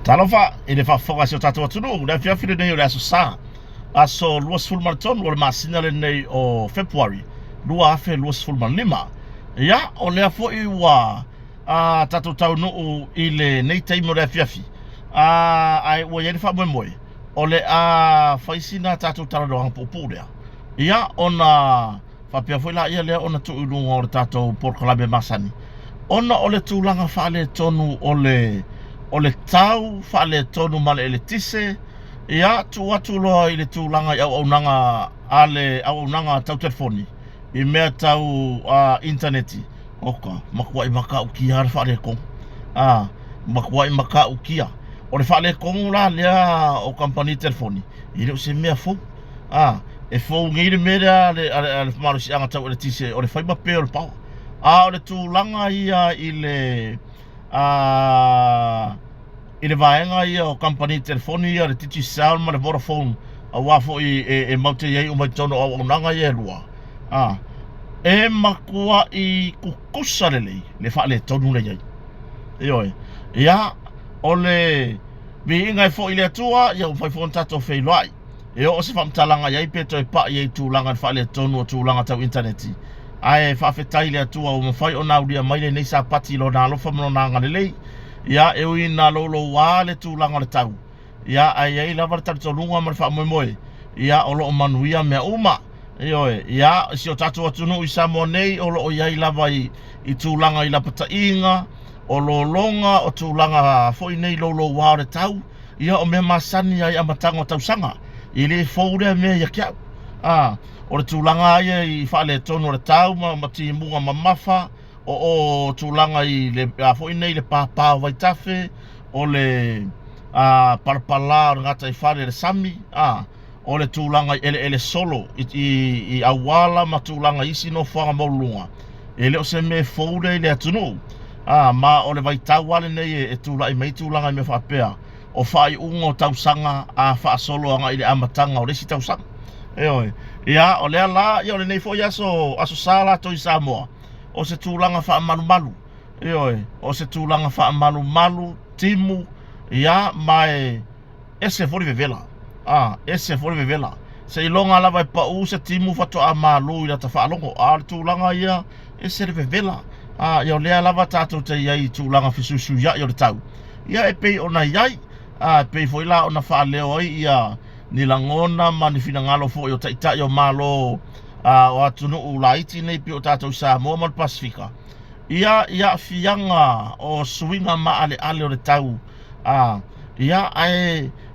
Talofa ele fa foga se tatu tunu da fia fili nei o aso sa aso luas full marathon o masina le nei o February lua afe luas full lima ya o le fo I wa tatu tau no ile nei taimo da fia fi ai o ye fa moi o le faisina tatu tau do popu dia ya ona fa pia foi la ia le ona tu lu o tatu por klabe masani ona o le tulanga fa le tonu o le tau fale tonu male ele tise ia tu atu loa I le tūlanga au nanga au nanga tau telefoni I mea tau interneti oka makua I maka ukia le fale kong makua I maka ukia o le fale kong la lea o company telefoni I le se mea fou e fou ngi le mea le maru si anga tau ele tise o le fai mape o le pao o le tūlanga ia I le I le vaenga ia o company telefoni ia le titi sound ma le Vodafone a wafo e maute iei o mai tono au nanga ia lua e makua I kukusa le fa le tonu le iei ioe ia o le vi ingai fo I le atua ia o fai fon tato fei loai e o se famtalanga iei pe toi pa iei tūlanga fa le tonu o tūlanga tau interneti ai fa fetai le atua o mawhai o nauria mai le nei sa pati lo na alofa mano na ngane lei ia e ui na lolo wa le tūlanga le tau ia ai ei lava le taritolunga ma le wha moe ia o loo manuia mea uma ioe ia si o tatu atunu I Samoa nei o loo iai lava I tūlanga I la patainga o lo longa o tūlanga foi nei lolo wa le tau ia o mea masani ai amatanga o tausanga I le fourea mea ia kiau o le tūlanga ia I wha le tonu le tau ma timunga ma mafa o tūlanga I le foi nei le pāpā vai tafe o le parapala o ngata I whare le sami o le tūlanga ele solo I awala ma tūlanga isi no whanga maulunga ele o se me foude le atunu ma o le vai tau wale nei e tūla I mei tūlanga I me whapea o whai unga o tausanga wha solo anga I le amatanga o resi tausanga eoe ia o lea la ia o le nei fo ia aso sala to I Samoa o se tūlanga wha malu eoe o se tūlanga wha malu timu ia mai ese fori vevela ese fori vevela se ilonga lava I pau se timu fato a malu I la ta whaalongo le tūlanga ia ese vevela ia o lea lava tātou te iai tūlanga fisusu ia I o le tau ia e pei ona iai pei foi la ona whaaleo ai ia ni langona ma ni finangalo fo yo taitai o malo o atunu ulaiti nei pi o tātou Samoa ma le Pasifika ia fianga o swinga ma ale o le tau ia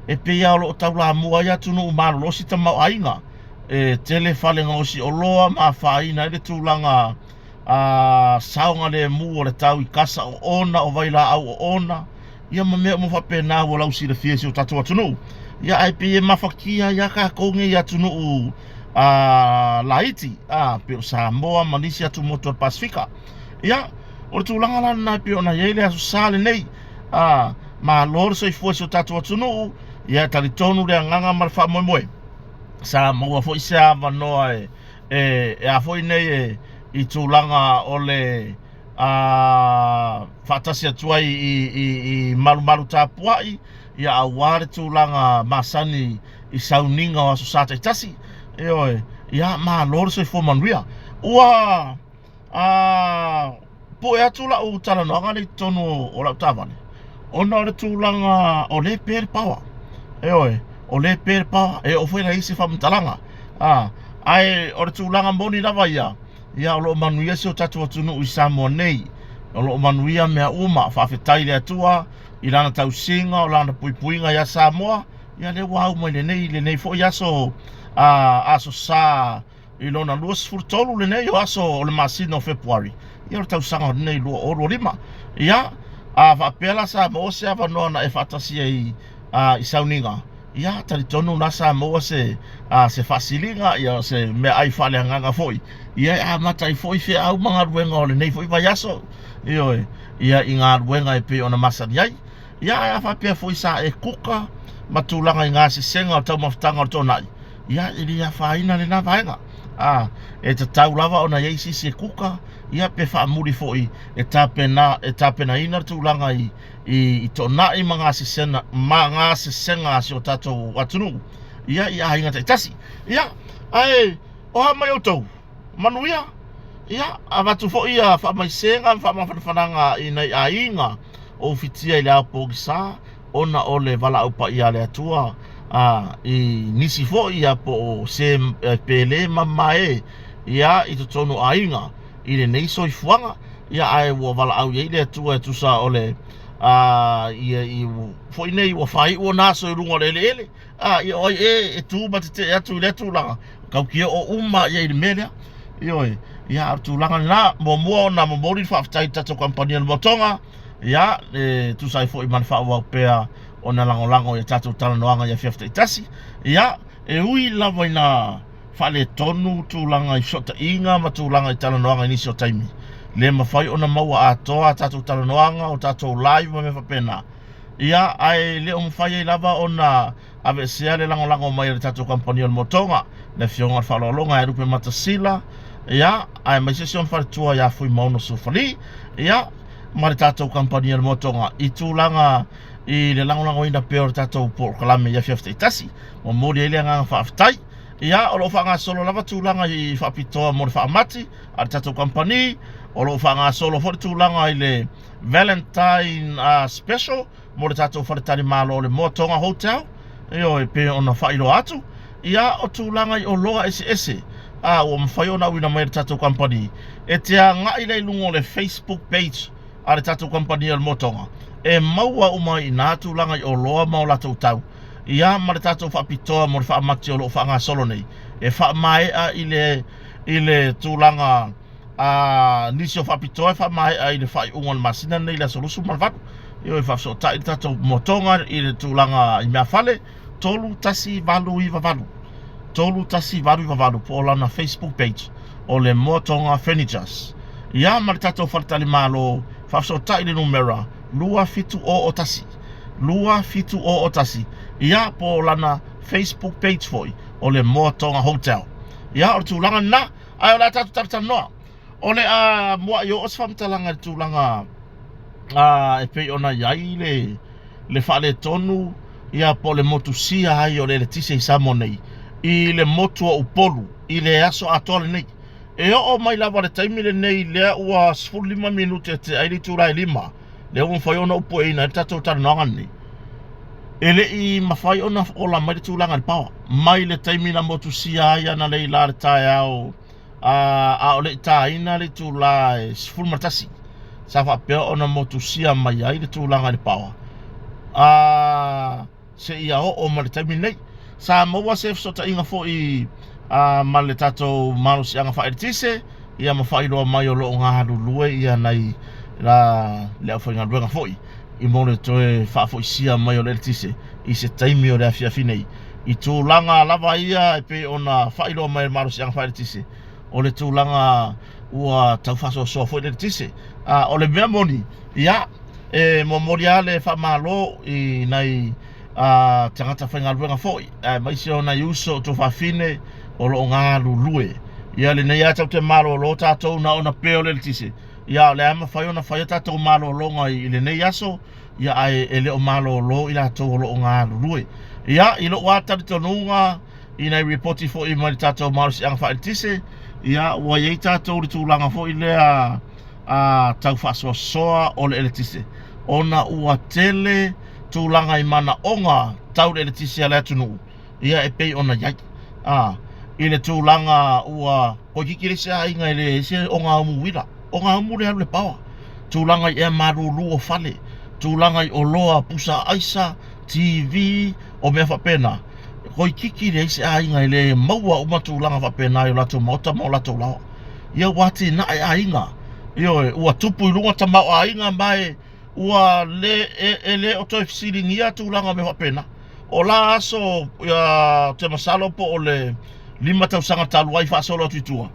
e pia o tau la mua ia tunu malo losi tamau ainga tele fale ngosi o loa ma whaina ele tūlanga saunga le mu o le tau I kasa o ona o vaila au o ona ia ma mea mo whapena o lausi le fiesi o tātou atunu ia ai pe mafakia ia ka konge ia tunu laiti pe o Samoa manisi atu motor Pasifika ia o tūlanga la na pe ona yele aso sale nei ma lor so I fuesi o tatu tunu ia talitonu le nganga ma fa moe Samoa fo isa vanoa a foi nei I tūlanga o le fatasi atua I malu tapuai ia aware tūlanga masani I sauninga o aso sata I tasi eoe ia ma lor so I fo manuia ua po e atula o talanoanga le tonu o lau tavane ona o le tūlanga o le pere pawa eoe o le pere pawa e o foi la isi whamtalanga ai o le tūlanga moni lava ia o lo manuia se o tatu atunu I Samoa nei o lo manuia mea uma whawhetai le atua I lana tausinga o lana puipuinga ia Samoa ia le wau mai le nei fo i aso sa I lona luas furtolu le nei o aso o le masina o February ia o tausanga o nei lua oro rima ia whapela Samoa se avanoa na e whatasia I sauninga ia talitonu na Samoa se whasilinga ia se mea ai whale hanganga foi ia matai foi fe au mga ruenga o le nei foi vai aso ioe ia I ngā ruenga e pe ona masani ai ia whapea foi sa e kuka matulanga I ngā se senga o tau mawhtanga o tonai ia ili ia whaina le na vaenga e te tau lava ona iei sisi e kuka ia pe whaamuri fo'i e tāpena ina tūlanga i tonai mga sesenga si o tātou atunu ia hainga te tasi ia ai o ha mai o tau manuia ia a watu fo'i a whaamaisenga whaamawhananga i nei a inga o fitia i le apo gisa ona o le wala upa i ale atua i nisi fo'i a po se pele mamae ia i tonu a inga i le nei soi fuanga ia ai ua wala au i le atua e tusa o le i fo'i nei ua whai ua naso i runga le ele i oi e tu ma te atu i le tūlanga kau kia o uma i le melea i oi ia tūlanga na mo mua na mo mori whaftai tato kampania motonga ia tu sai fo'i man whaawa pea o na lango i tato talanoanga ia fiafta i tasi ia ui lava i na whale tonu tūlanga i shota inga ma tūlanga i talanoanga i nisi o taimi le mawhai o na maua atoa tato talanoanga o tato live ma me whapena ia ai le o mwhai i lava o na ave sea le lango mai le tato kampania motonga le fionga whalolonga e rupe matasila ia ai mai session whaletua ia fui mauno sufali ia ma le tato kampania motonga i tūlanga i le lango ina peo le tato Port Kalame ia fiafta i tasi o mori ele anga whaaftai ia o lo whanga solo lava tūlanga i whaapitoa mo le whaamati a le tato kampani o lo whanga solo fo le tūlanga i le Valentine special mo le tato whaletani malo o le Motonga Hotel e pe ona whairo atu ia o tūlanga i o loa ese o mwhai ona wina mai le tato kampani e te a ngai lei lungo le Facebook page a le tato kampani al Motonga e maua uma i nā tūlanga i o loa mau latou tau ia ma le tatou whaapitoa mo le whaamati o lo whaanga solo nei e whaamaea i le tūlanga nisi o whaapitoa e whaamaea i le whai ungan masina nei la solusu malvatu i o e whaafsota i le tatou Motonga i le tūlanga i mea whale tolu tasi valu iwa valu tolu tasi valu iwa valu po lana Facebook page o le Motonga Furnitures ia ma le tatou whaletali malo whaafsota i le numera lua fitu o tasi ia po lana Facebook page foi o le Motonga Hotel ia o tūlanga na ai o la tatu tarata noa o le mua i o os whamtalanga le tūlanga e pei ona iai le whale tonu ia po le motusia ai o le tise i samonei i le motua upolu i le aso atole nei e o mai lava le taimile nei lea ua 5 minute te aili tūrai 5 le o mwhai ona upo e ina e tatou taranoanga nei ele i mawhai ona ola mai le tūlanga le pawa mai le taimina motusia ai ana le ila le tae au o le taina le tūlai 10 matasi sa whapea ona motusia mai ai le tūlanga le pawa se ia o ma le taimina nei sa maua se fsota inga fo i ma le tatou marusi anga whaeritise ia mawhai roa mai o loo ngā lulue ia nei la le au whainga ruenga foi i mone toe whaafo i sia mai o le tise i se taimi o le awhiawhi nei i tūlanga lava ia e pe ona whairoa mai maru si anga whaere tise o le tūlanga ua tau whaso soa foi le tise o le mea moni ia e mo mori ale whamalo i nei tangata whainga ruenga foi mai se ona i uso to whawhine o lo ngā lulue ia le nei atau te malo lo tātou na ona peo le tise ia le ama whai ona whai tātou malo longa i le nei aso ia ai e leo malo lo i la tau lo ngā lulue ia i lo watari tonunga i nei reporti fo i mai tātou malo si anga whae tise ia ua iei tātou li tūlanga fo i lea tau whasoa soa o le eletise ona ua tele tūlanga i mana onga tau le eletise a le atunu ia e pei ona iai i le tūlanga ua kikire se a inga i le se onga umuwira o ngā mure alu le pawa tūlanga i e marulu o fale tūlanga i o loa pusa aisa TV o mea whapena koi kiki le ise a inga i le maua uma tūlanga whapena i o lato mauta mo lato lao ia wati na e a inga ua tupu i lunga tamau a inga mai ua le o toi fisiringia tūlanga me whapena o la aso te masalo po o le 5 tausanga talu ai whaasolo tuitua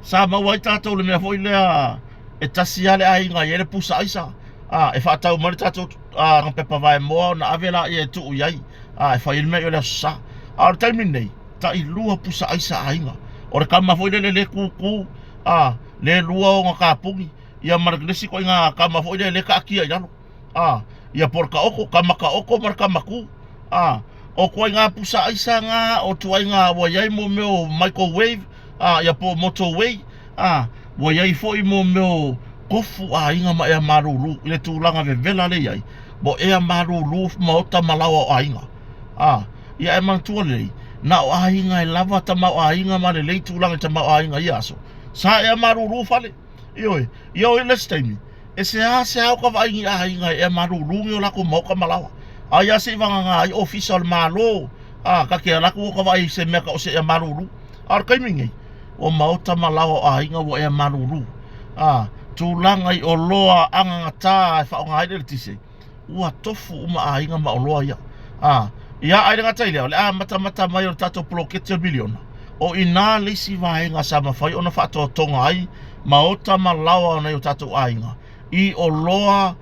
sa mawai tātou le mea foi lea e tasi ale a inga i ele pusa aisa e whaatau mani tātou ngā pepa vai moa na avela i e tuu iai e whai ilmei o lea sa le taimi nei ta i lua pusa aisa a inga o le kama foi le kuku le lua o ngā kāpungi ia maragresi ko ngā kama foi le ka kia yalo ia por ka oko mar kama ku o ko ngā pusa aisa ngā o tuai ngā wa yai mo meo microwave ia po motorway wa yai foi mo meo kofu inga ma ea maruru le tūlanga vela le iai mo ea maruru maota malawa o inga ia e mantua lei na o ainga e lava ta ma o ainga ma le lei tūlanga ta ma o ainga ia aso sa ea maruru fale ioi let's time e se au ka vaingi ainga e maruru ngi o lako mauka malawa ia se vanga ngā ai official malo ka ke lako ka vai se meka o se ea maruru ar kaimingi o maota malawa o ainga o ea maruru tūlanga I o loa angangata e whaonga haere tise ua tofu uma ainga ma o loa ia ia aere ngata ilea le mata mai o tato plokete o miliona o ina leisi vaenga sa mawhai ona whaatua tonga ai maota malawa ona i o tato ainga I o loa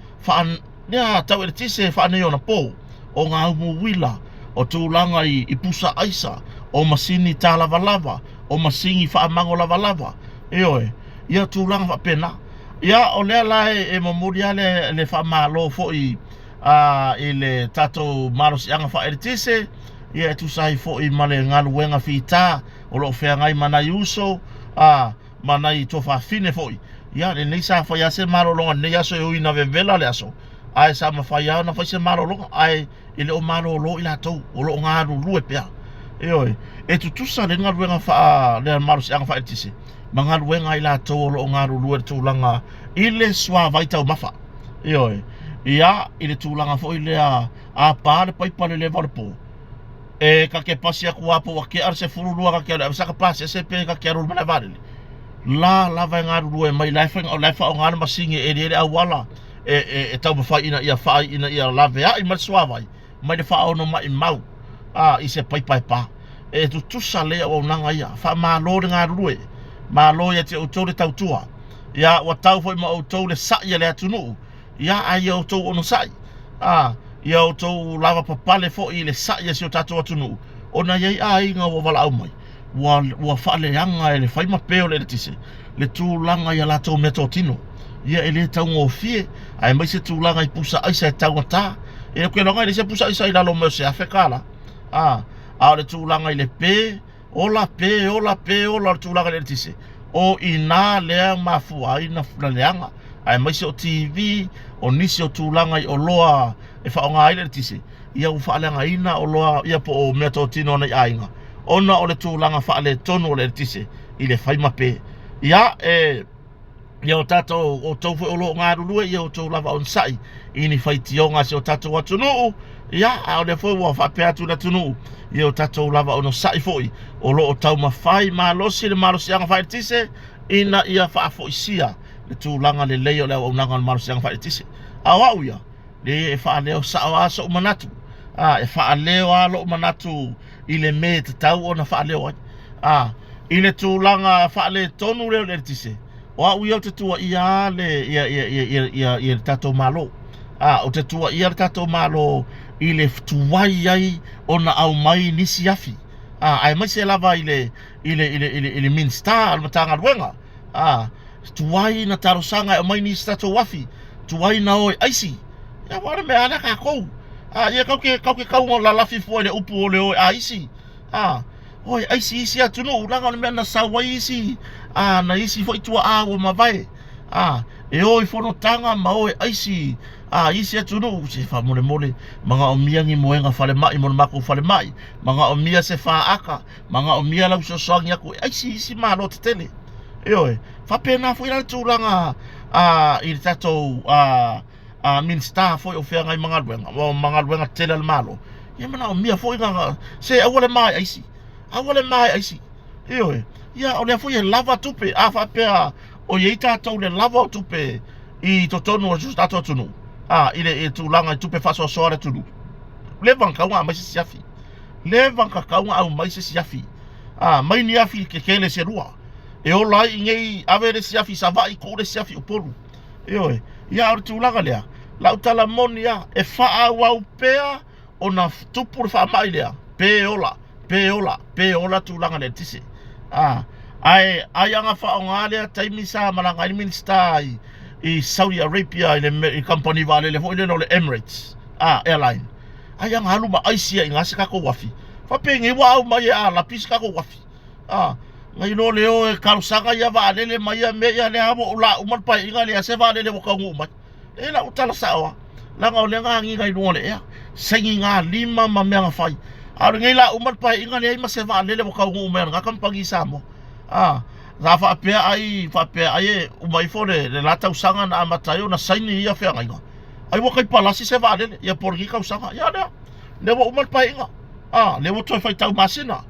tau ere tise whaanei ona po o ngā umu wila o tūlanga I pusa aisa o masini tā lava o masingi whaamango lava ia tūlanga whapena ia o lea lai e mamuri ale le whamalo foi I le tato malo si anga whaere tise ia e tusai foi male ngalu wenga whita o lo whea ngai manai uso manai to whawhine foi ia le neisa whai ase maro longa nei aso e uina vevela le aso ai sa ma whai au na whai se maro longa ai ile o maro lo ila tau o lo ngaru lue pea e tutusa le ngalu wenga wha le malo si anga whaere tise mangalu wenga ila tau o lo ngaru lue tūlanga ile swa vaitau mafa ia ile tūlanga fo ile a pāre paipale le valpo e ka ke pasi aku apo wa ke ar se furulua ka ke sa ka pasi se pe ka ke aru mana vale la vai ngaru lue mai life o life o ngana masinge e awala e tau fa ina ia lave ai ma swa vai mai de fa ono mai mau I se paipai pa e tu sale o nanga ia fa ma lo ngaru lue ma lo ia te o tore tau tua ia wa tau foi ma o tau le sa ia le atunu ia ai o tau ono sai ia o tau lava papale fo I le sa ia si o tatu atunu ona ia ai nga o wala au mai wa fale anga ele fai ma peo le tise le tūlanga ia la tau meto tino ia ele tau ngo fie ai mai se tūlanga I pusa aisa e tau ngata e koe longa ele se pusa aisa I lalo meo se afekala a le tūlanga I le pe ola le tūlanga le tise o ina lea mafua ina fulaleanga ai mai se o TV o nisi o tūlanga I o loa e whaonga aile tise ia u whaaleanga ina o loa ia po o mea tō tino nei ainga ona o le tūlanga whaale tonu o le tise I le whaimape ia ia o tato o taufu o lo ngā rurue ia o tau lava on sai ini whaitionga se o tato wa tunuu ia o le fwoi wa whapea tuna tunuu ia o tato lava ono sai foi o lo o tau mawhai malosi le malosi anga whaere tise ina ia whaafo isia le tūlanga le leo leo o nanga malosi anga whaere tise awau ia le e whaaleo sao aso umanatu e whaaleo alo umanatu I le me te tau o na whaaleo ai I le tūlanga whaale tonu leo le tise o au iau te tua ia le ia tato malo o te tua ia le tato malo I le tuwai ai o na au mai nisi afi ai mai se lava I le minsta al matanga ruenga tuwai na tarosanga o mai nisi tato wafi tuwai na oi aisi ia wara me ana ka kou ia kau ngo la lafi fo le upu o le oi aisi oi aisi isi atunu uranga o mea na sawa isi na isi fo itua o mawai e oi fono tanga ma oi aisi isi atunu se fa mole manga o miangi moenga fale mai mo mako fale mai manga o mia se fa aka manga o mia la so songi aku aisi isi ma lo tele e oi fa pena fo ira tulanga I tato min sta foi o fea ngai manga luenga tele al malo ia mana o mia foi nga se awale mai aisi ioe ia o le foi lava tupe fa pea o ye tato le lava tupe I totonu o just tato tunu ile tulanga tupe faso soare tunu le vanka wa mai se afi le vanka ka wa au mai se afi mai ni afi ke kele se rua e o lai ngei avere se afi sa vai ko le se afi o polu ioe ia o tulanga lea lau tala monia e faa wau pea o na tupu fa mai lea pe ola tūlanga le tise ai anga whaonga taimi sa malanga i minista i Saudi Arabia i company vale le foi le Emirates airline ai anga haluma ai sia inga se kako wafi fa pengi wa au mai la pis kako wafi ngai no leo e karusanga ia vale le mai me ia le abo la uman pai inga le se vale le boka ngu mai e la utala sawa langa o le ngi ngai no le ya sengi nga lima ma me nga fai aru ngai la uman pai inga le ma se vale le boka ngu mai nga kampagi samo ra fa pe ai umai fore le lata usanga na matayo na saini ia fe ngai ai wo kai palasi se vale ia porgi ka usanga ya le wo uman pai inga le wo toi fai tau masina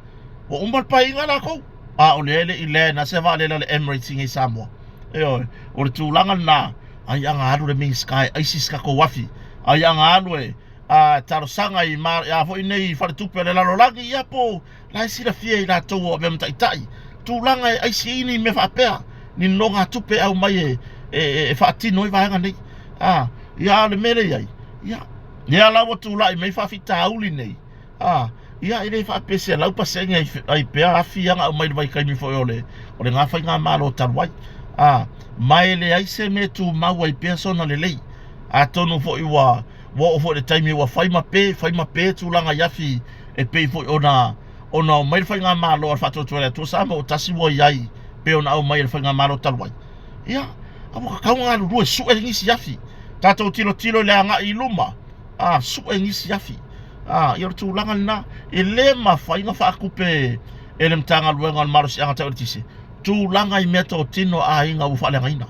wo uman pai inga na ko o le na se vale le Emirates ngi Samoa o le tūlanga na ai anga alu le Ming Sky ai siska ko wafi ai anga alu tarosanga i mar ya fo nei fa tupe le lalolangi ia po la sira fia i la tau o me mtaitai tūlanga ai siini me fa pea ni nonga tupe au mai e fa tino i vaanga nei ia le mere ai ia la wo tūlai me fa fita auli nei ia ile fa pese la pa senga ai pe afi anga mai vai kai mi foi ole nga fa nga malo tarwai mai le ai se me tu mau ai persona le lei tonu foi wa wo fo de time wa fai ma pe tu langa yafi e pe foi ona mai fa nga malo fa to to sa mo tasi wo ai pe ona mai fa nga malo tarwai ia abo ka nga lu su e ngisi yafi tato tilo le anga iluma su e ngisi yafi ia tu langa na ele ma fa inga fa kupe ele mtanga luenga maro si anga tisi tu langa i meto tino inga u fa le ngaina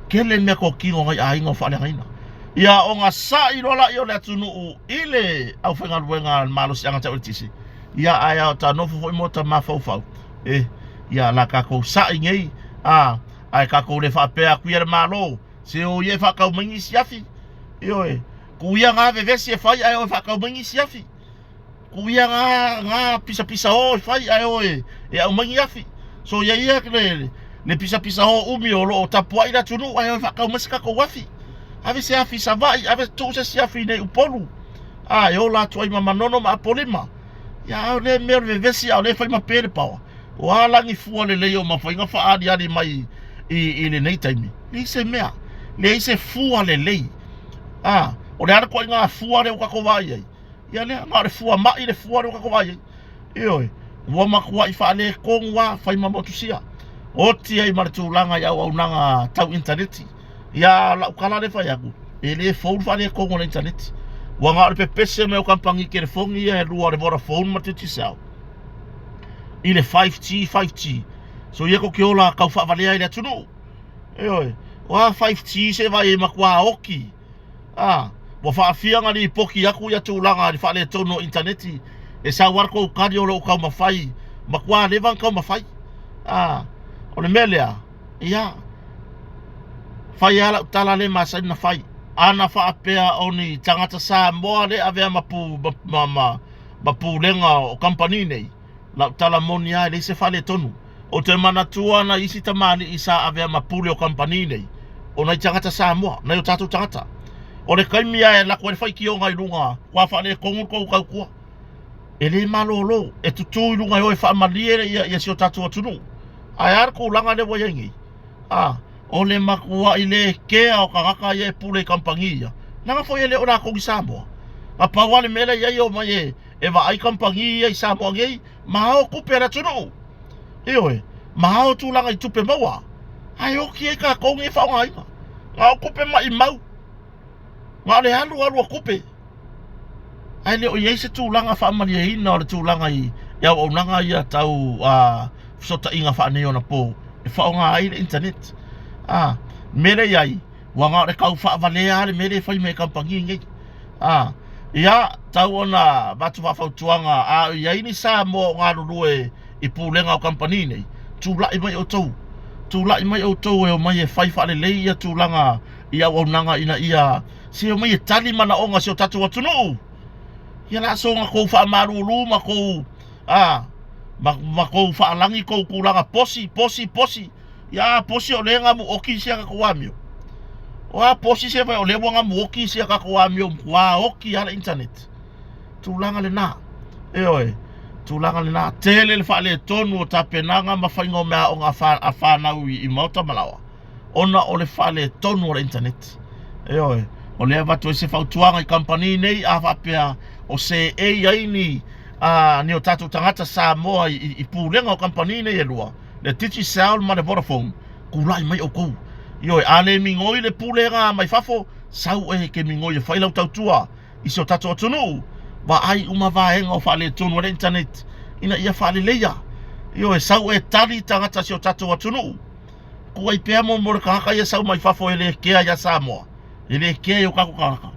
kele me ko kingo ngai inga fa le ngaina ia onga sa i rola i ole tunu ile au fa luenga maro si anga tisi ia aya ta no fo mota ma fa ia la ka ko sa ngei ai ka ko le fa pe a kuia malo se o ye fa ka mangi siafi io kuia nga vevesi e fai ai o fa ka mangi siafi kuia nga pisa o fai ai o e au mangi afi so ia le pisa o umi o lo tapu ai da tunu ai o fa ka masika ko wafi ave se afi sa vai ave tu se siafi nei upolu ai o la toi mama nono ma polima ia le mer vevesi au le fai ma pere pawa o ala ngi fu le le o ma fai nga fa adi mai i le nei taimi ni se mea le se fu le o le ara ko nga fu le o ka ko vai ai ia le nga le fu ma i le fu le o ka ko vai io wo ma ko i fa le ko wa fai ma motusia o ti ai mar tu langa ya o nanga tau internet ia la kala le fa ya ku ele fo fa le ko ngona internet wa nga le pese me o kampangi ke le fongi e lua le Vodafone ma titi sao ile 5G so ye ko ke ola ka fa vale ai le tunu wa 5G se vai ma kwa oki wa fa fianga ni poki aku ya tulanga ni fa le tono internet e sa war ko kadio lo ka ma fai ma kwa le van ka ma fai o le melea ia fai ala tala le ma sa na fai ana fa pea oni tangata sa mo le ave ma pu lenga o company nei la tala monia le se fa le tonu o te mana tua na isi tamali isa ave ma pu le o company nei o na tangata sa mo na yo tatu tangata o le kaimia e la ko fai ki o ngai lunga kwa fa le kongu ko ele malolo e tutu lunga yo e fa maliere ya si o tatu tunu ayar ko langa le boyengi o le makua ile ke o kaka ye pule kampangia nanga foi ele ora ko gisamo a pawale mele ye yo mai e va ai kampangia i samo ngai ma o kupera tunu ma o tu langa i tupe mawa ai o ki e ka ko ngi fa ngai nga o kupe mai mau nga le alu kupe ai le o ye se tu langa fa mali e na le tu langa i ya o nanga ia tau sota inga fa ne ona po e fa nga ai internet mere yai wanga re kau fa vale ale mere fai me kampangi ngai ia tau ona batu fa tuanga ia ini sa mo nga lue i pulenga o company nei tu lai mai o tou e o mai e fai fa le ia tu langa ia o nanga ina ia si o mai tali mana onga si o tatu atunu ia la so nga ko fa marulu ma ko ma ko fa langi ko kulanga posi ya posi o lenga mu oki sia ka kuamio wa posi se vai o lewa nga mu oki sia ka kuamio wa oki ala internet tu langa le na tūlanga le nā tele le whaale tonu o tā penanga ma whainga o mea o ngā whanau I mauta malawa. Ona o le whaale tonu o le internet. Eoi, o lea watu e se whautuanga I kampani nei a whapea o se aini ni o tātou tangata Samoa I pūlenga o kampani nei e lua. Le titi Saul ma le Vodafone, kulai mai o kou. Ioi, ale mingoi le pūlenga mai fafo, sau e ke mingoi e whailau tautua I se o tātou atunu. Wa ai uma vaenga o whaale tonu o le internet, ina ia whaale leia. Ioi, sau e tali tangata se o tātou atunu. Kua I pēa mo mora kahaka ia sau mai fafo ele kea ia Samoa. Ele kea o kako kahaka.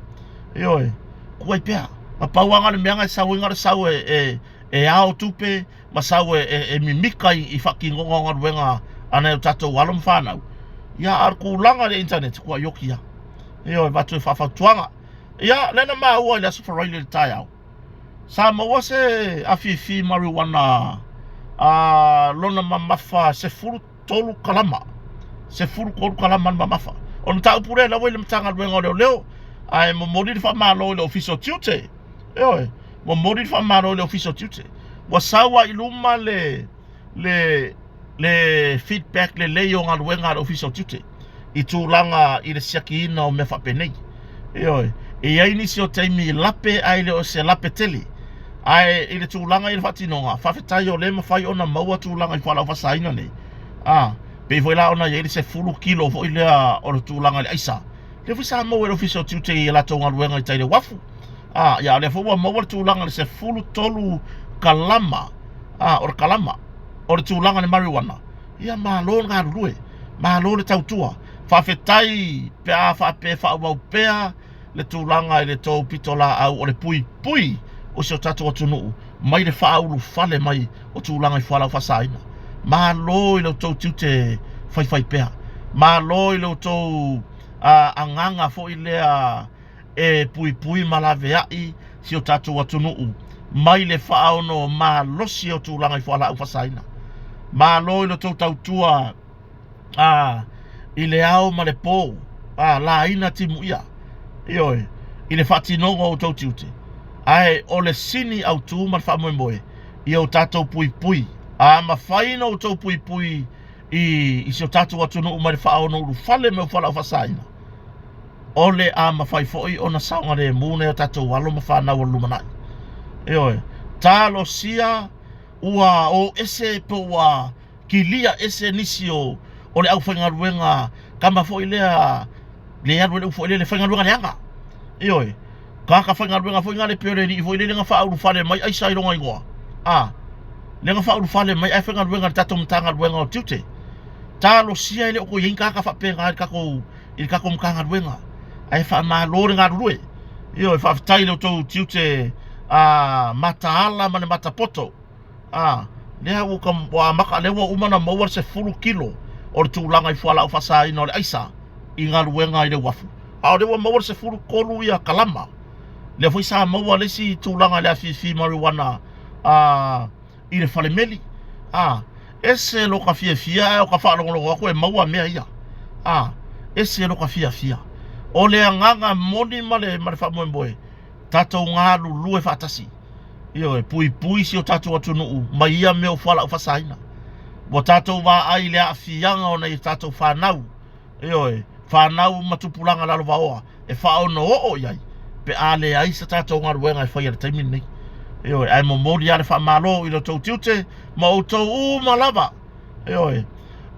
Ioi, kua I pēa. Ma pauanga le meanga sau inga le sau e ao tupe, ma sau e mimika I whakingonga o ngaruenga ana o tātou walom whanau. Ia arkulanga le internet, kua yoki ia. Ioi, watu e whawhautuanga. Ia, lena maa ua I le aso wharaile le tai au. Samoa se afifi marijuana lona mamafa se furu tolu kalama. Se furu tolu kalama mamafa. Ono tau pure la wele mtanga ruenga o leo. Ai mo mori fa malo le official tutor. Eoi, mo mori fa malo le official tutor. Wa sawa iluma le feedback le leo nga ruenga le official tutor. I tūlanga I le siaki ina o me whapenei. Eoi, e ai nisi o teimi lape ai le o se lape tele. Ai I le tūlanga I le whatinonga. Whawhetai o le mawhai ona maua tūlanga I whalau whasaina nei. Pe foi la ona ye se fulu kilo foi le o le tūlanga le aisa. Le foi sa maua le official tutor I la tonga ruenga I taile wafu. Ya le foi maua le tūlanga le se fulu tolu kalama. O le kalama. O le tūlanga le marijuana. Ia malo ngā rurue. Malo le tautua. Whawhetai pea whape whawau pea le tūlanga I le tau pitola au o le pui pui o se o tatua tunuu. Mai le whaulu whale mai o tūlanga I whalau whasaina. Malo I lo tau tiute whai pea. Malo I lo tau anganga fo I lea e pui pui malawe ai si o tatua tunuu. Mai le whaono malosi o tūlanga I whalau whasaina. Malo I lo tau tautua I le au ma le pō, la ina timu ia. Ioi, I le whatinonga o tau tiute. Ai, o le sini au tū ma le whamoe moe. I o tātou pui pui. Ma whaina o tau pui pui I si o tātou atunu ma le whaono uru whale me o whala o whasaina. O le ma whai foi o na saunga le mune o tātou walo ma whanau o lumanai. Ioi, tālo sia ua o ese po ua kilia ese nisi o le au whaingaruenga kama fo I lea le anu le ufo le whaingaruenga leanga. Ioi, kaka whaingaruenga fo inga le peore ni fo I le nga whauru whale mai aisa I ronga ingoa. Le nga whauru whale mai ai whaingaruenga le tato mtanga ruenga o tiute. Tālo sia ele o ko yin kaka whapenga I kako mkangaruenga. Ai wha maa lore ngā rurue. Ioi, whawhitai leo tau tiute mataala mane matapoto. Lea uka wa maka lewa umana mawar se fulu kilo. O le tūlanga I whalau whasaina o le aisa I ngā ruenga I le wafu. O le wa mawar se furu kolu ia kalama. Le fwoi sa maua lesi tūlanga le afifi marijuana I le whale meli. Ese lo ka fia o ka whaalongolongo ako e maua mea ia. Ese lo ka fia. O le anganga moni ma le whamoe mboe. Tatou ngā lulu e whaatasi. Io e pui si o tatou atunuu. Ma ia me o whalau whasaina. Bo tātou wā ai lea whianga o nei tātou whanau. Ioe, whanau matupulanga lalo waoa. E whao no o iai. Pe a le ai sa tātou ngā ruenga I whai ara taimin nei. Ioe, ai mo mori ale whamalo I lo tau tiute. Ma o tau malava. Ioe,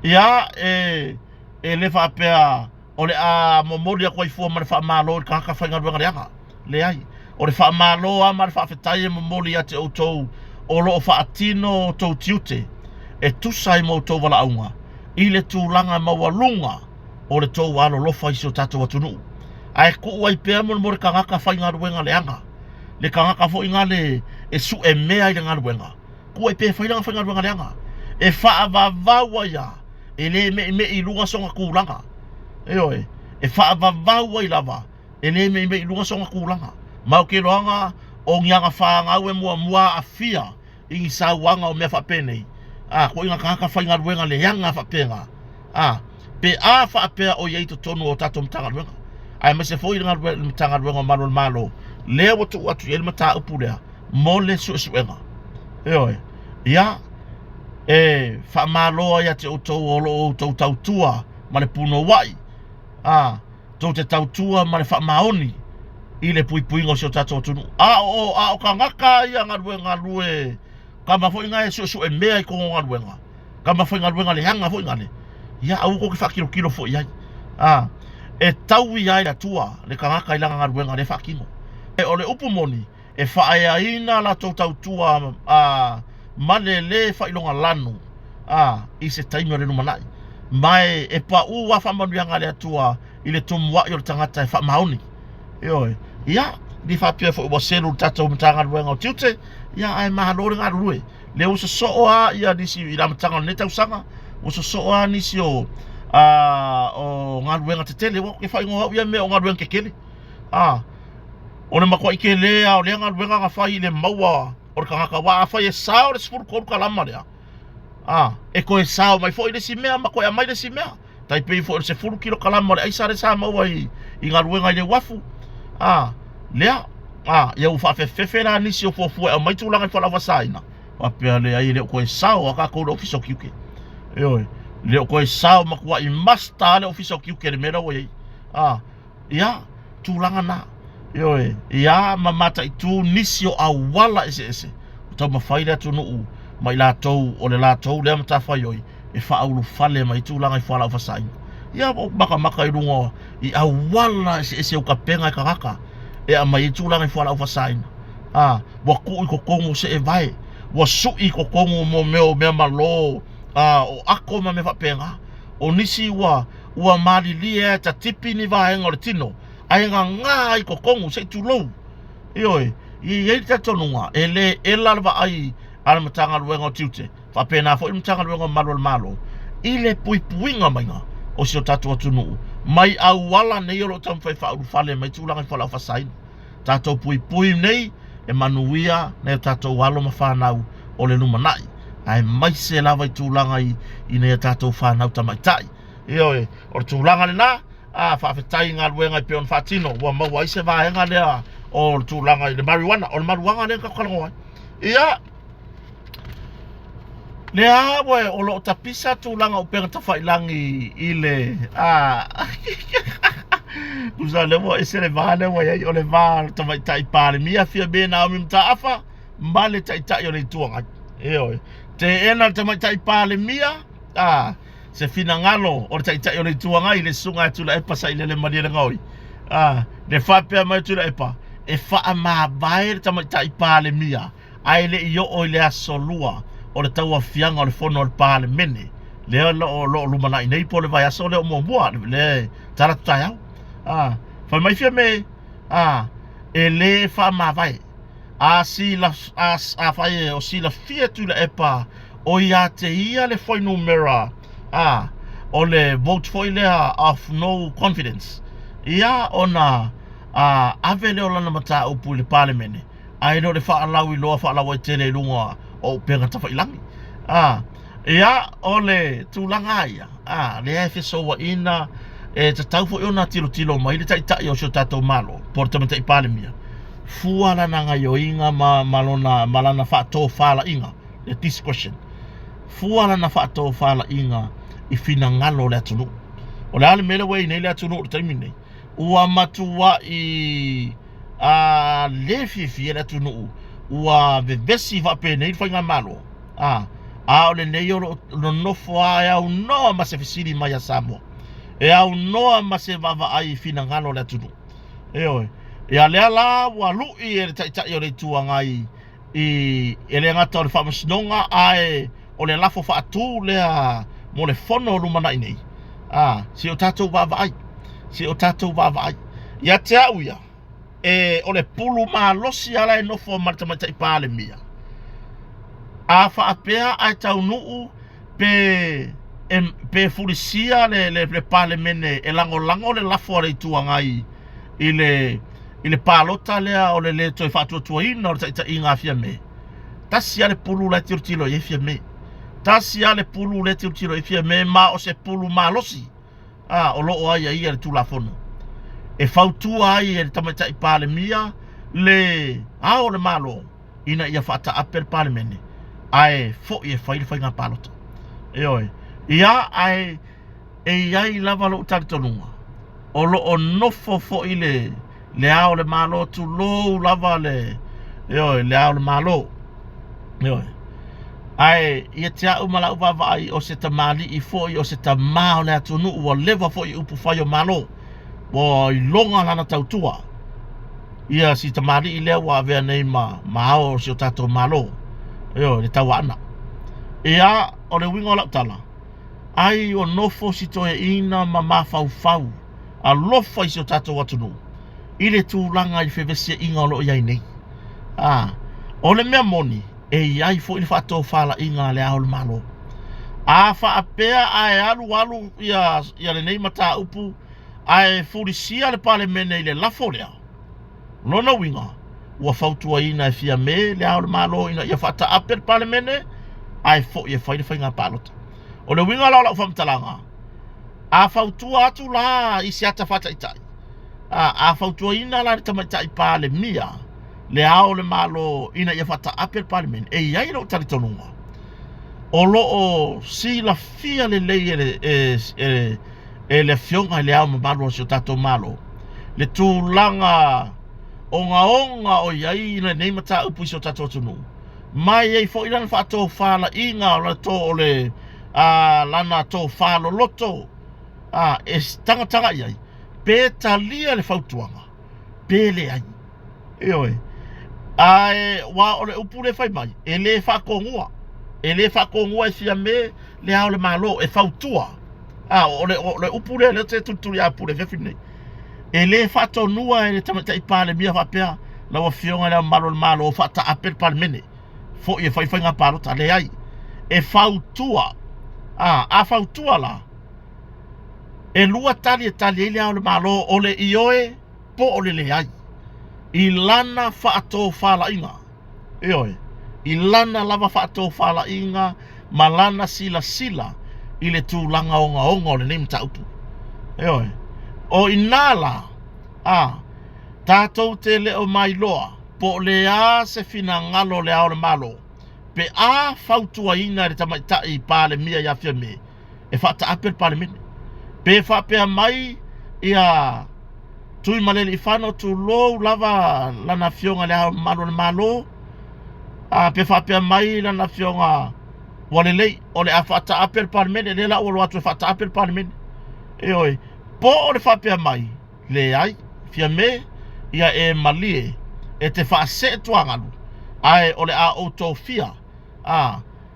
ia e le whapea. O le a mo mori a kwai fua ma le whamalo I kahaka whainga ruenga leanga. Le ai. O le whamalo a ma le whawhetai mo mori a te o tau. O lo o whaatino o tau tiute. E tusai mo tau wala aunga. I le tūlanga mawalunga o le tau walo lofa I si o tātou atunu. Ai kua I pēa mo le kangaka whai ngā ruenga leanga. Le kangaka fo inga le e su e mea I le ngā ruenga. Kua I pēa whai ngā ruenga leanga. E wha vavaua ia. E le me I lunga songa kūlanga. Eoe. E wha vavaua I lava. E le me I lunga songa kūlanga. Mau ke roanga o ngianga whaangau e mua a fia. I sa wanga o mea whapenei. Ko inga kaka whainga ruenga le yanga whapenga. Pe a whapea o iei to tonu o tato mtanga ruenga. Ai me se fōi ngā mtanga ruenga malo. Lea watu yel mata upu lea. Mo le suenga. Oi. Ia e whamaloa ia te o tau olo o tau tautua ma le puno wai. Tau te tautua ma le whamaoni i le puipuinga o si o tatou tunu. A o ka ngaka ia ngalue. Ka mawhoi ngai su e mea i kongo ngaluenga. Ka mawhoi ngaluenga le hanga fwoi ngale. Ia au ko ki whakiro kilo fwoi ai. E tau i ai la tua le ka ngaka i langa ngaluenga le whakimo. E o le upumoni e whaea ina la tau tautua malele whailonga lanu i se taimi o le numanai. Mai e pa ua whamanuianga le atua i le tumuwa i o le tangata e whamaoni. Oi, ia, ni whapia fo ua selu tatou matanga ruenga o tiute, ia ai mahalore ngā rue. Le usa soa ia nisi i ramatanga o netau sanga, usa soa nisi o ngā ruenga te tele, wako ke whaingo hau ia mea o ngā ruenga kekele. O le makua ike lea o lea ngā ruenga ngā whai le maua o le kangaka wa a whai e sao le sifuru koru ka lama lea. E koe sao mai fo i le si mea, makua e mai le si mea. Tai pei fo i le sifuru kilo ka lama le aisa le sa maua i ngā ruenga i le wafu. Lea, ia u whawhewhewe la nisi o fofua e mai tūlanga i whalawa saina. Wapea lea i leo koe sao a ka kou le ofiso kiuke. Eoi, leo koe sao makua i masta le ofiso kiuke le mera o ei. Ia, tūlanga na. Eoi, ia mamata i tū nisi o awala ese. Tau mawhai lea tūnu u, mai la tau o le la tau lea mata whai oi, e whaulu fale mai tūlanga i whalawa saina. Ia maka i rungo i awala ese o ka penga i ka haka. E a mai tūlanga i whala ufa saina. Wa ku i ko kongo se e vai. Wa su i ko kongo mo mea malo. O ako ma me whapenga. O nisi ua mali lia ta tipi ni vahenga o le tino. Ainga ngā i ko kongo se tūlou. Ioi, i ei ta tonunga. E le e lalwa ai ala matanga luenga o tiute. Whapena fo i matanga luenga o malo. I le puipuinga mainga. O si o tatou atunu mai au wala nei o lo tam fai whauru whale mai tūlanga i whalau whasaina. Tatou pui nei e manuia nei tatou walo ma whanau o le numanai. Ai mai se lava i tūlanga i nei tatou whanau tamaitai. Ioe, o le tūlanga le na, whawhetai ngā luenga i peon whatino, ua maua i se vahenga lea o le tūlanga i le marijuana, o le marijuana lea kakalangoa. Ia, lea we o lo tapisa tūlanga o penga tawhailangi i le usa lewa ese le vale wa o le vale tai pale mia fia be na mi mta afa mbale tai o le tuanga eo te ena tai pale mia se fina ngalo o tai o le tuanga i le sunga tu la epa sa ile le madira ngoi le fa pe mai tu la epa e fa ma vai tai pale mia ai le io o le asolua o le tau afianga o le fono o le pale mene le lo lumana i nei po le vai aso le o mombua le tara tai au fa mai fia me e le fa ma vai si la fai o si la fia tu la epa o ia te ia le foi numera o le vote foi le of no confidence ia ona ave le o lana mata upu le parliament ai no le fa alau i loa fa alau i tele lunga o penga ta failangi ia o le tūlanga ia le efe so wa ina e te tau fo iona tilo mai le tai o so tatou malo por te mate palemia fuala na nga yo inga malana fa to fala inga le discussion fuala na fa to fala inga i fina ngalo le tunu o le ale mele we nei le tunu o termine ua matua i le fi le tunu ua vesi va pe nei fa nga malo o le nei o no fo ai o no ma se fisili mai a Samoa e au noa ma se vava ai fina ngalo le tunu oi e a lea la wa lui e tai o le tuanga i e le ngata o le whamasnonga ai o le lafo wha atu lea mo le fono lumana i nei si o tatou vava ai ia te au ia e o le pulu maa losi ala e nofo martamata i pale mia a wha apea ai tau nuu pe fulisia le parlemene e lango le lafo le tuanga i le palota lea o le toi fatu tuaina o ta inga fia me tasi ale pulu le tiro e fia me tasi ale pulu le tiro e fia me ma o se pulu malosi o lo ai ai le tu la fono e fautu ai e tamaita i parlemia le le malo ina ia fata apel parlemene ai fo e fai ngā palota. E oi, ia ai e iai lava lo utari tonunga. O lo o nofo fo i le ao le malo tu lo lava le ao le malo. E oi, ai ia te au mala uwawa ai o se tamali i fo i o se tamao le atunu ua lewa fo i upu fai o malo. Wo i longa lana tautua. Ia si tamali i lea wa avea nei ma ao si o tato malo. Eo, le tau ana. Ia, o le winga o lautala. Ai o nofo si toe ina ma mafau fau. A lofa i si o tato watunu. I le tūlanga i whewese inga o lo iai nei. O le mea moni, e iai fo i le whato whala inga le ao le malo. A wha apea ai alu ia le nei mata upu. Ai furisia le pale mene i le lafo lea. Lona winga. Ua fautua ina e fia me le ao le malo ina ia whata ape le pale mene. Ai fo i e whaile whainga palota. O le winga lau lau whamtalanga. A fautua atu la i si ata whata itai. A fautua ina la le tamaitai pale mia. Le ao le malo ina ia whata ape le pale mene. E iai lau taritonunga. O lo o si la fia le lei e le fionga le ao malo si o tato malo. Le tūlanga onga o iai na nei mata upu si o tato tunu. Mai ei fo ilan whato whala inga o la to o le lana to whalo loto. E tanga iai. Pe talia le whautuanga. Pe le ai. E oe. Wa o le upu le whai mai. E le whakongua. E le whakongua e fia me le ao le malo e whautua. O le upu le te tuturi a pule vefi nei. E le whato nua e le tamatai pale mia whapea. La wa fionga le malo o whata apel pale mene. Fo i e whai ngā palota le ai. E whautua. A whautua la. E lua tali e le ao le malo o le ioe po o le ai. I lana whaato whala inga. E oe. I lana lava whaato whala inga. Ma lana sila. I le tūlanga onga o le nei mta upu. E oe. O inala. Tātou te leo mai loa. Po le a se fina ngalo le ao le malo. Pe a fautua ina re tamaitai pale mia ia fia me. E whata apel pale mene. Pe whapea mai ia tui malele i whano tu lou lava lana fionga le ao malo le malo. Pe whapea mai lana fionga wale lei o le a whata apel pale mene. Le la olo atu e whata apel pale mene. E oi, po o le whapea mai le ai fia me ia e malie e te whaase tuangalu. Ai o le a auto fia.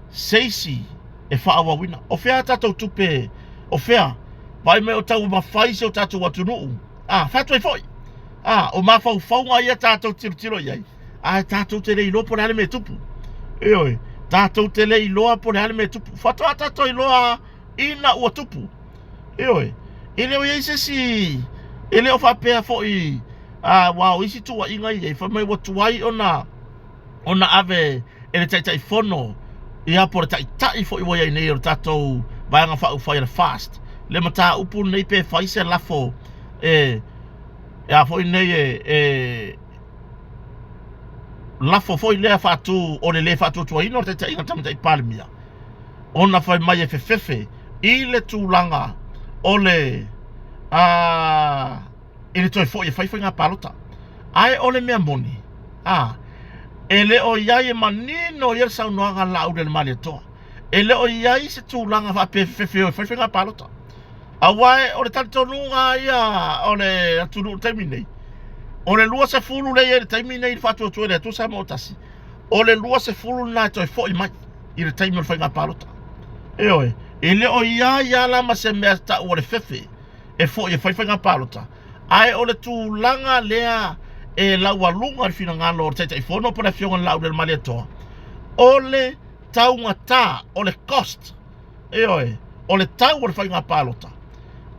Seisi e whaawawina. O fea tatou tupe. O fea. Vai me o tau mawhai se o tatou atunuu. Whatu e foi. O mawhau whaunga ia tatou tiro iai. Tatou te lei loa po le hale me tupu. E oi. Tatou te lei loa po le hale me tupu. Whatu a tatou i loa ina ua tupu. E oi. E leo iei se si. E leo whapea foi. Wow, isi tua inga iei. Whamai wa tuai ona ave e le taitai fono. Ia po le taitai foi wa iei nei o tatou vaianga whau whai le fast. Le mata upu nei pe whai se lafo. Ia foi nei lafo foi lea whatu o le whatu tua ino taitai inga tamitai palimia. Ona whai mai e fefefe. I le tūlanga o le e le toi fo e whai ngā palota. Ai o le mea moni. E le o iai e manino i el saunoanga lau le mali toa. E le o iai se tūlanga whape whewhi o whai ngā palota. Awai o le talitonunga ia o le atunu taimi nei. O le lua se fulu le i le taimi nei i whatu atu e le atu sa mautasi. O le lua se fulu nai toi fo i mai i le taimi o whai ngā palota. E oe. E le o iai alama se mea ta o le whewhi. E fo i whai ngā palota. Ai o le tūlanga lea e laua lunga i whina ngalo o teitai whono po le fionga lau le mali atoa. O le taunga tā, o le cost. E oe, o le tau o le whai ngā palota.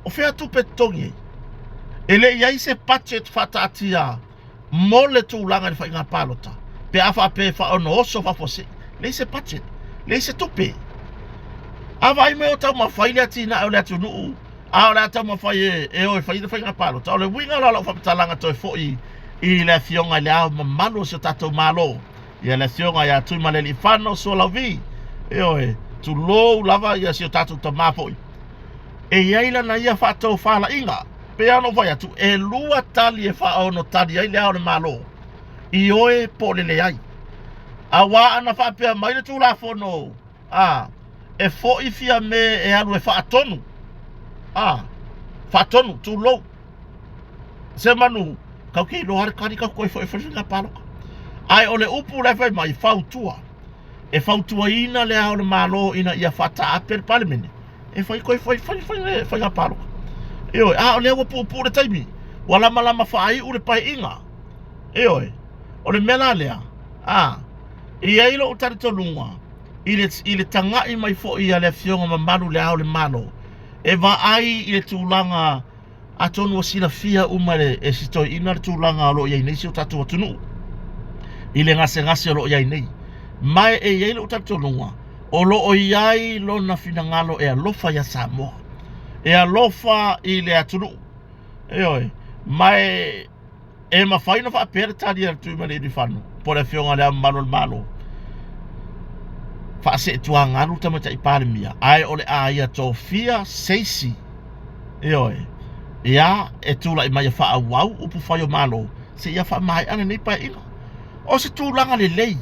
O whea tupe tongi. E le iai se budget whata atia mo le tūlanga i whai ngā palota. Pe awha pe wha ono oso whafose. Le se budget, le se tupe. Awa i me o tau ma whaile ati na o le atu nuu. A le ata mo fai e oi fai ngā palota. O le winga la lau whapatalanga toi foi i le fionga le au mamalo se tatou malo. ia le sionga ia tui ma le li whano so la vi ioe tu lou lava ia si o tatu ta mapoi e iaila na ia whātou whala inga pe ano vai atu e lua tali e whaono tali ai le ao le malo ioe po le le ai a wā ana whapea mai le tū la whono e fo i fia me e alu e whaatonu whaatonu tū lou se manu kau ki lo har kari kau koe fo e whawhinga paloka ai o le upu le whai mai whautua e whautua ina le ao le malo ina ia whata ape le palemene e whai koe whai paloka ioe o le ua pupu le taimi wala malama whai u le pai inga ioe o le mela lea ia ilo o tari tonunga i le tangai mai fo ia le fionga ma malu le ao le malo e va ai i le tūlanga a tonu o sila fia umare e sitoi ina le tūlanga o lo iai nei si o tatu atunu i le ngase o lo iai nei mai e iai lo tari tonunga o lo o iai lo na finangalo e alofa ia Samoa e alofa i le atunu eoi mai e mawhaina wha pere tari ar tui mani i whanu po le fionga le amano le malo wha se tua ngaru tamata i pare mia ai ole a ia tō fia seisi eoi ia e tūla i mai a wha awau upu whaio malo se ia wha mai ana nei pai inga o se tūlanga le lei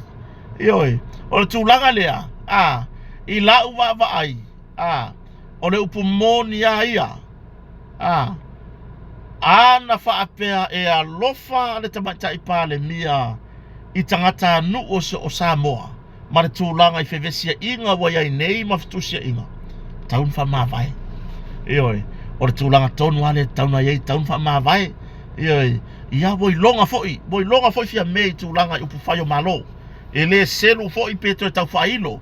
eoi o le tūlanga lea i lau wa ai o le upu moni a ia ana whaapea e alofa le tamata i pale mia i tangata nu o Samoa ma le tūlanga i whewesia inga wa iai nei mawhitusia inga taun wha mawai ioe o le tūlanga tonu ale tauna iei taun wha mawai ioe ia boi longa foi fia mei tūlanga i upu whaio malo e le selu foi peto e tau whailo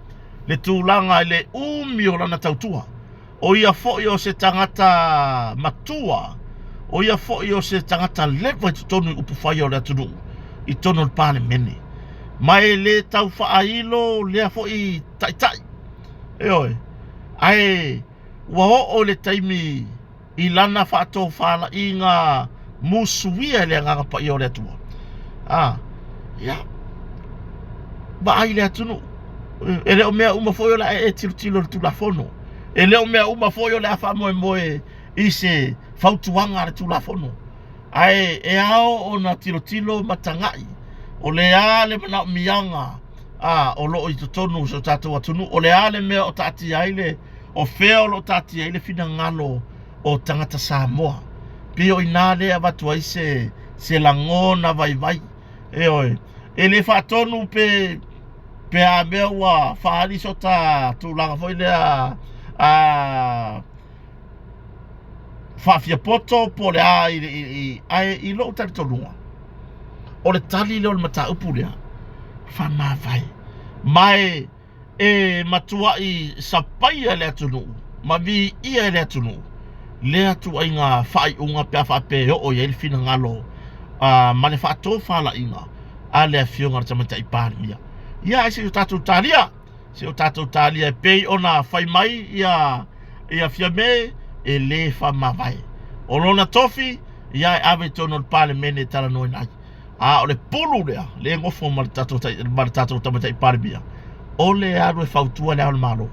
le tūlanga i le umi o lana tautua o ia foi o se tangata matua o ia foi o se tangata lewa i tutonu i upu whaio le atunu i tono le pāne mene mai le tau whailo lea foi tai eoi ai wa o le taimi i lana whaatou whala i ngā musuia le nganga pa i o le atua ia ba ai le atunu e leo mea uma foi o la e tilo le tulafono e leo mea uma foi o le awha moe i se whautuanga le tulafono ai e ao o na tilo matangai o le ale mana mianga o lo i tonu so tatou atunu o le ale mea o tati aile o feo lo tati aile fina ngalo o tangata Samoa pio ina le avatu ai se langona vai eoi e le whatonu pe a mea ua whaari so ta tūlanga foi lea whawhia poto po le i lo tari tonunga o le tali leo le mata upu lea whamawai mai e matua i sapaia le atunu ma vi ia le atunu le atu ai ngā whai unga pia whape o i elfina ngalo ma le whaato whala inga a le fionga tamata i pārmia ia se o tatou talia e pei ona whai mai ia fia me e le whamawai o lona tofi ia e ave tono le pāle mene tala noi nai o le pulu lea le ngofo ma le tatou tamata i pārmia o le aru e whautua le aule malo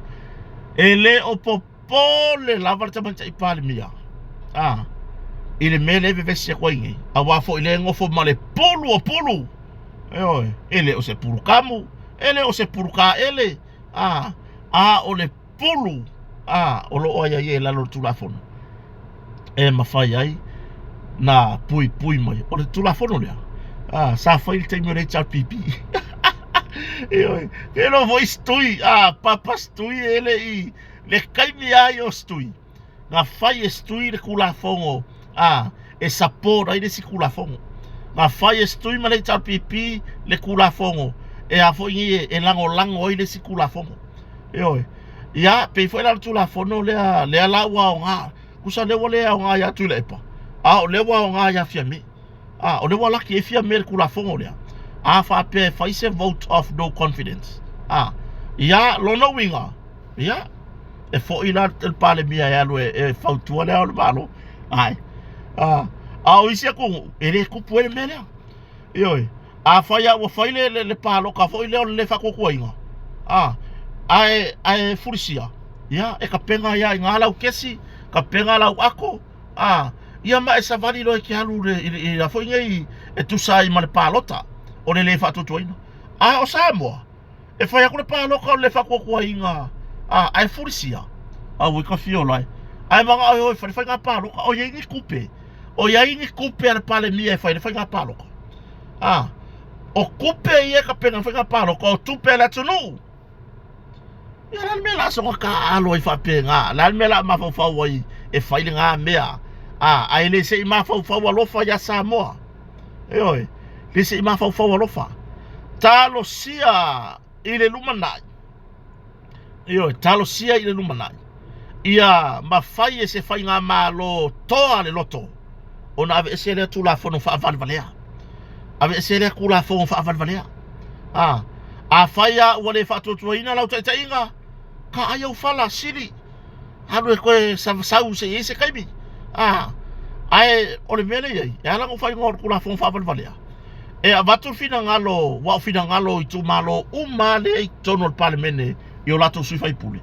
e le o popo le lava le tamata i pārmia i le mele eve vesi a koingi a wafo i le ngofo ma le pulu o pulu ele o se pulu kamu ele o se pulu ka ele o le pulu o lo oia ye lalo tulafono e mawhai ai na pui mai o le tulafono lea sa whai le teimio re HRPP e lo voi stui papa stui ele i le kaimi ai o stui nga whai e stui le kulafongo e sapora ai le si kulafongo nga whai e stui ma le HRPP le kulafongo e a fo ngi e lango ile si kulafongo ia pe foi la tulafono le la wa nga kusa le wole nga ya tu le pa o le wa nga ya fiami o le wala ki fia me kulafongo le fa pe fa ise vote of no confidence ia lo no winga ia e fo ila el pale mia ya lo e fa tu le o malo ai o ise ko ele ku puele mele A faya wa faile le palo ka foi le fa ko inga. Ai furisia. Ya e ka penga ya ngala u kesi ka penga la ako. Ia ma e savali lo ki halu le la foi ngai e tu sai ma le palota. O le fa tu ina. O Samoa. E faya ko le palo ka le fa ko inga. Ai furisia. We ka fio lai. Ai manga o fa nga palo o ye ni kupe. O ya ni kupe al pale mi e fa nga palo. O kupe ia ka penga whaka paro ko tupe la tunu. Ia lan mela so ka alo I fa penga. Lan mela ma fa fa wai e faile nga mea. Ai le se ma fa fa lofa ya Samoa. Oi. Le se ma fa fa lofa. Talo sia ile lumanai. Talo sia ile lumanai. Ia ma fai e se fai nga malo toa le loto. Ona ave se le tu la fono fa valea. Ave se le kula fo fa valea. A faya wale fa to ina lau tainga. Ka ayo fala siri. Halu e koe sau se ese kaimi. Ai ole mele ye. E ala ko fai ngor kula fo fa valea. E avatu fina ngalo, wa fina ngalo I tu malo umale I tono parlemene yo lato sui fai pule.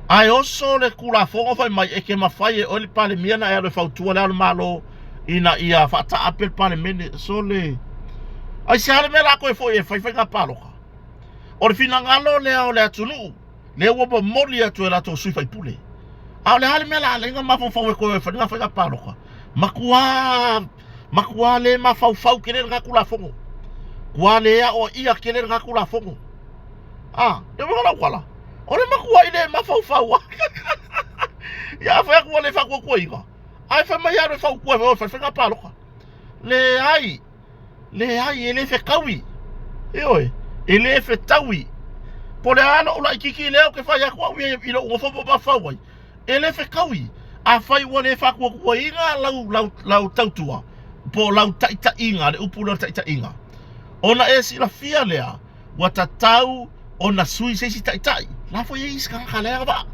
Ai oso le kula fo fai mai e ke mafai e ole parlemena e le fa tu ala malo ina ia fa ta apel parlemene so le ai se ale mela ko e foi nga palo ka. O le fina ngalo le o le atunu. Le wo bo moli atu e la to sui fai pule. A le ale mela le nga mafo fo ko e nga palo ka. Makua le mafau ke le nga kula fongo. Kua le o ia ke le nga kula fongo. E mo la kwala. O le makua ile mafau. Ya fa ko le fa ko inga. Ai fa mai ya fa ko e fa nga palo ka. Le ai ele fe kawi. Ele fe tawi. Pole ana ola kiki leo ke fa ya kwa wi ilo ngofo ba fa wai. Ele fe kawi. A fai wale fa ko inga lau tautua. Po lau taita inga le upu lau taita inga. Ona e si la fia lea. Wata tau ona sui se si taitai. La fo ye iska kalea ba.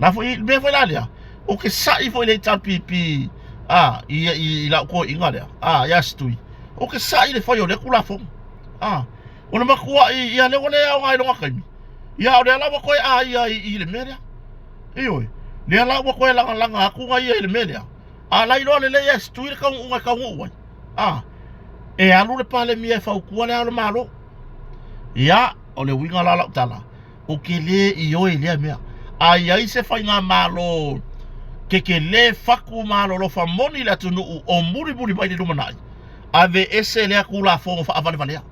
La fo ye me fo la lea. O ke sai fo le tal pipi. I la ko inga lea. Ya stui. O ke sai le foi o le kula fo. Ona makua ia le wale au ngai longa kaimi. Ia o le ala ko I le meria. Le ala ko langa aku ngai le meria. Lai lo le ya stui ka unga ka wai. E alu le pale mi e fa ku le ala malo. Ia o le winga la tala. O ke le le mea. Ai se fa nga malo. Ke le faku malo lo fa moni la tunu o muri bai le lumanai. Ave ese le kula fo fa valea.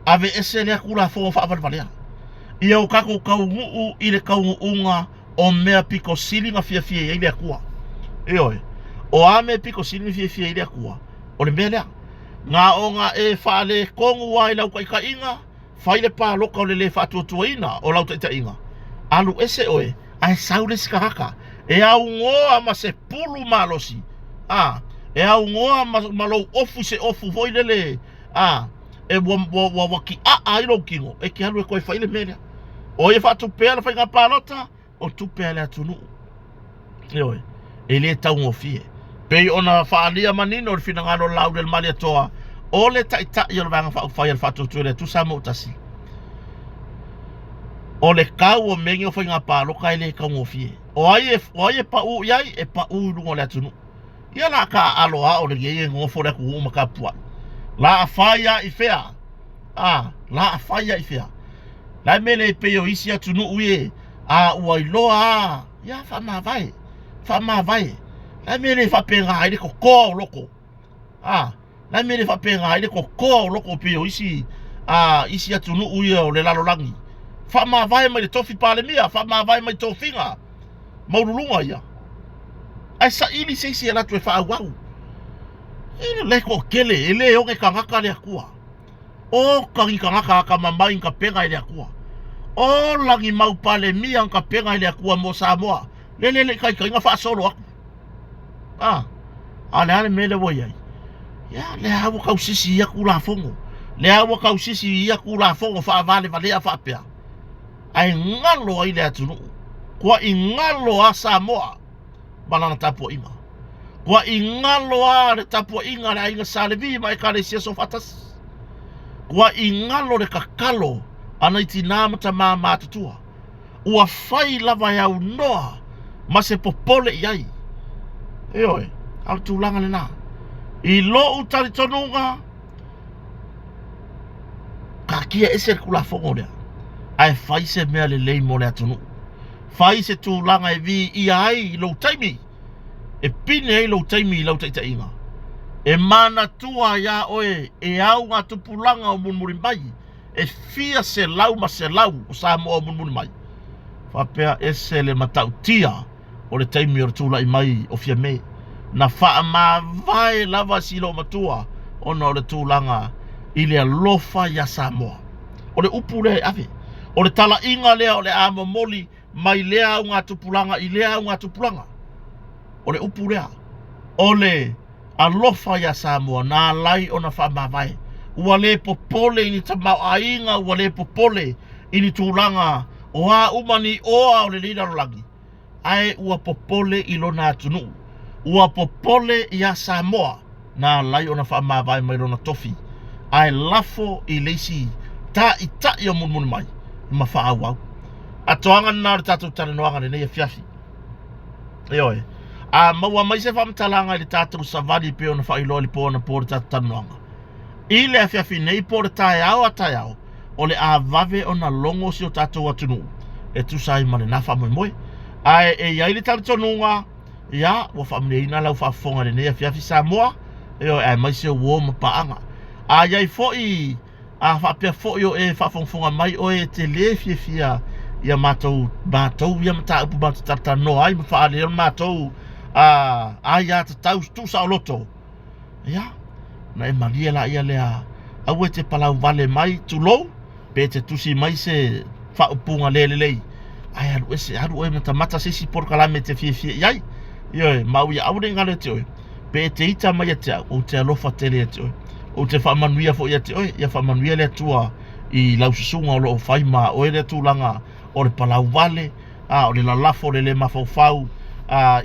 Ave ese le kula fo fa valea. Ia o kako kau I le kau unga o mea piko silinga fia I le akua. O ame piko silinga fia I le akua. O le mea lea. Nga o nga e fa le kongu wai lau kai ka inga. Fai le pa loka o le fa tuatua ina o lau taita inga. Alu ese ai saule sikahaka. E au ngoa ma se pulu malosi. E au ngoa malo ofu se ofu voi lele. E waki ilo kingo. E ki halu e koe faile mea. O e fa tupea le fai nga palota. O tupea le atunu. E le tau ngofie. Pei ona faalia manino o le fina ngano lau del mali atoa. O le taita I o le vanga fai al fatu tuele tu sa mautasi. O le kau o mengi o fai nga paloka e le kau ngofie. O ai e pa u iai e pa u lungo le atunu. Ia la ka aloha o le ye ngofo le ku uma ka pua. La afaya I fea. La afaya I fea. La mele pe o isi atunu uye. Uai loa. Ya fa ma vai. La mele fa penga ai le ko loko. La mele fa penga ai le ko loko pe o isi. Isi atunu uye o le lalo langi. Fa ma vai mai le tofi pale mia. Fa ma vai mai tofinga. Maurulunga ia. Ai sa ili se la tu fa wau. Ina le ko kele ele o ke kangaka le akua. O kangi kangaka ka mamai ka penga le akua. O langi mau pale mia ka penga le akua mo Samoa. Le kai nga fa solo aku. Ale mele wo ia. Ya le hawo ka usisi ia kula fongo. Le hawo ka usisi ia kula fongo fa vale fa pea. Ai ngalo ai le atunu. Kwa ingalo a Samoa. Banana tapo inga. Kua ingalo a le tapua inga le ainga salevi mai ka le sia sofatas. Kua ingalo le kakalo ana iti namata maa matutua. Ua fai lava yau noa ma se popole iai. Eoe, au tūlanga le nā. I lo utari tonunga ka kia ese kula fongo lea. Ai fai se mea le lei mo le atunu. Fai se tūlanga e vi i ai lo taimi. E pine ai lo taimi i lau taita inga. E mana tua ya oe e au ngā tupulanga o munmuri mai. E fia se lau ma se lau o sa mo o munmuri mai. Whapea ese le matautia o le taimi o le tūla i mai o fia me. Na wha ma vai lava silo matua o na o le tūlanga i le alofa ya Samoa. O le upu le ave. O le tala inga lea o le ama moli mai lea au ngā tupulanga i lea au ngā tupulanga. O le upu lea. O le alofa ya Samoa na lai o na wha ma vai. Ua le popole ini tamau a inga ua le popole ini tūlanga o a umani oa o le linarolangi. Ai ua popole i lona atunu. Ua popole ya Samoa na lai o na wha ma vai mai lona tofi. Ai lafo i leisi ta i ta i o munmuni mai. Ma wha au au. A toanga nā re tātou tane noanga ne nei a fiafi. Eoe. A maua mai se whamtalanga i le tātou savani pe o na wha iloa li po na po re tātou tane noanga. I le a fiafi nei po re tae au a tae au. O le a vave o na longo si o tātou atunu. E tu sai mane na wha moe. Ai e iai le tātou tonunga. Ia, wa wha mne ina lau wha fonga le nei a fiafi Samoa. Eoe, ai mai se o uo ma paanga. A iai foi a whapea foi o e whawhongwhonga mai o e te le fia ia mātou ia mata upu mātou tata no ai ma whaare ia mātou ai a te tau tūsa o loto. Ia, na e maria la ia lea au e te palau vale mai tulou pe te tusi mai se whaupunga lelelei. Ai aru e mata mata sisi porkalame te fia iai. Ioi, mau ia aure ngale te oi. Pe te ita mai a te au, o te alofa tele a te oi. O te whamanuia fo ia te oi, ia whamanuia lea tua i laususunga o lo o whaima o e lea tūlanga o le palau vale, o le lalafo le mawhauwhau,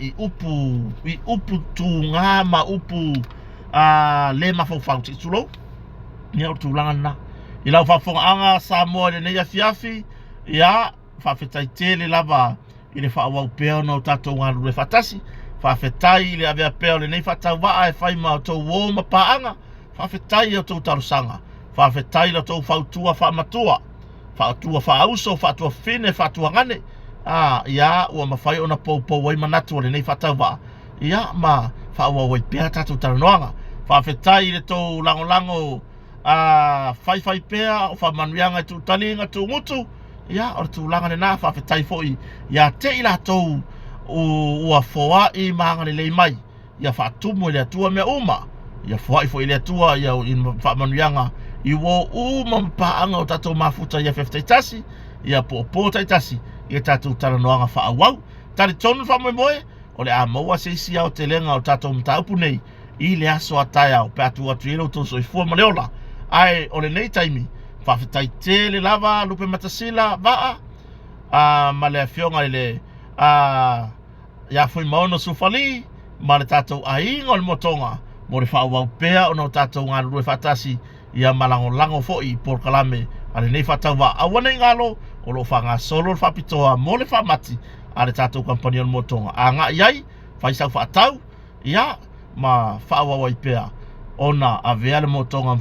i upu tū ngā ma upu le mawhauwhau te tulou. Nia o tūlanga na. I lau whawhonga anga Samoa le neia fiafi, ia whawhetai tele lava i le whaawau pēo na o tātou ngā rure whatasi, whawhetai le avea pēo le nei whatau waa e whaima o tau wōma paanga, whawhetai o tau tarusanga, whawhetai o tau whautua whaamatua, whautua whaauso, whautua whine, whautua ngane, ia ua mawhai o na pou wai manatu o le nei whatau waa, ia ma whaua wai pēa tātou taranoanga, whawhetai le tau lango whai pēa o whamanuianga i tū talinga tū ngutu, ia o le tūlanga le nā whawhetai foi, ia te ila tau ua whoa i maanga le lei mai, ia whaatumu le atua mea uma, ia whai foi le atua ia i whamanuianga, i wo uma mpaanga o tātou mafuta ia whewhtai tasi, ia po taitasi, ia tātou taranoanga whaawau, tari tonu whamoe o le a maua seisi au te lenga o tātou mtaupu nei, i le aso atai au, pe atu atu ilo tō soi fua maleola, ai o le nei taimi, whawhetai te le lava, lupe matasila, waa, ma le fionga le, ia fui maono sufali, ma le tātou ainga o le motonga, mo le whaawau pēa o no tātou ngā rue whatasi, ia malango foi por kalame, ale nei whatau wa awane ngalo, o lo whanga solo le whapitoa, mo le whamati, ale tātou kampani o le motonga. A ngā iai, whaisau whatau, ia, ma whaawawai pēa, ona a vea le motonga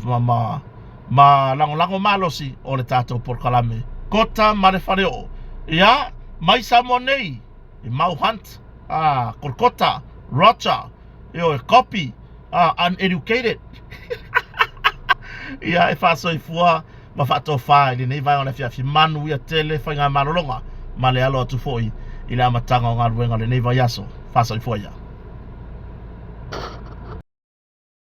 ma lango malosi o le tātou por kalame. Kota ma le whareo, ia, mai Samoa nei, i Mau Hunt, Korkota, Rocha, Copy, uneducated. Ia e whasoi fua, ma whato whae, ni nei vai o le fiafi manu ia tele, whainga malolonga, ma le alo atu foi, i le amatanga o ngā ruenga le nei vai aso, whasoi fua ia.